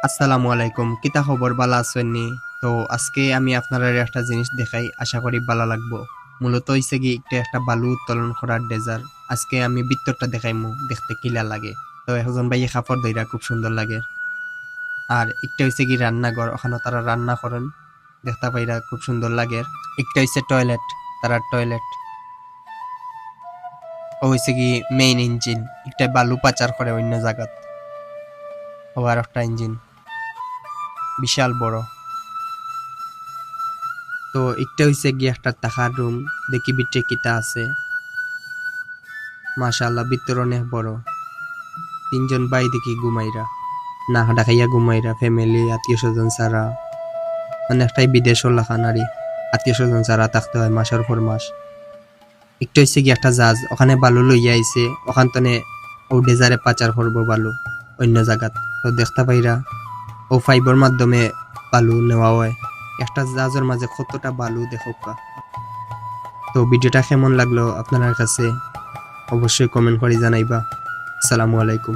আসসালামু আলাইকুম, কিতা খবর, বালা আছেননি? তো আজকে আমি আপনারা একটা জিনিস দেখাই, আশা করি ভালো লাগবো। মূলত হইছে কি একটা বালু উত্তোলন করার ডেজার। আজকে আমি ভিতরটা দেখাইমু, দেখতে কিলা লাগে। তো একজন ভাই কাপড় দইরা খুব সুন্দর লাগে। আর একটা হইছে কি রান্নাঘর, ওখানে তারা রান্না করেন, দেখতে পাইরা খুব সুন্দর লাগে। একটা হইছে টয়লেট, তারা টয়লেট। ও হইছে কি মেইন ইঞ্জিন, একটা বালু পাচার করে অন্য জায়গাত। ও আর একটা ইঞ্জিন, বিশাল বড়। তো একটা হইছে গিয়ে একটা টাকার রুম, দেখি ভিতরে কিতা আছে। মাশাআল্লাহ, ভিতর অনেক বড়। তিনজন ভাই দেখি ঘুমাইরা, না ডাকাইয়া ঘুমাইরা, ফ্যামিলি আত্মীয় স্বজন ছাড়া। অনেকটাই বিদেশও লেখা নারী, আত্মীয় স্বজন ছাড়া থাকতে হয় মাসের পর মাস। একটা হইছে গিয়ে একটা জাহাজ, ওখানে বালু লইয়া আইছে, ওখান তনে ও ডেজারে পাচার করবো বালু অন্য জায়গাত। তো দেখতে পাইরা ও ফাইবার মাধ্যমে বালু নেওয়া হয়। একটা জাহাজের মাঝে কতটা বালু দেখো। তো ভিডিওটা কেমন লাগলো আপনার কাছে অবশ্যই কমেন্ট করে জানাইবা। আসসালামু আলাইকুম।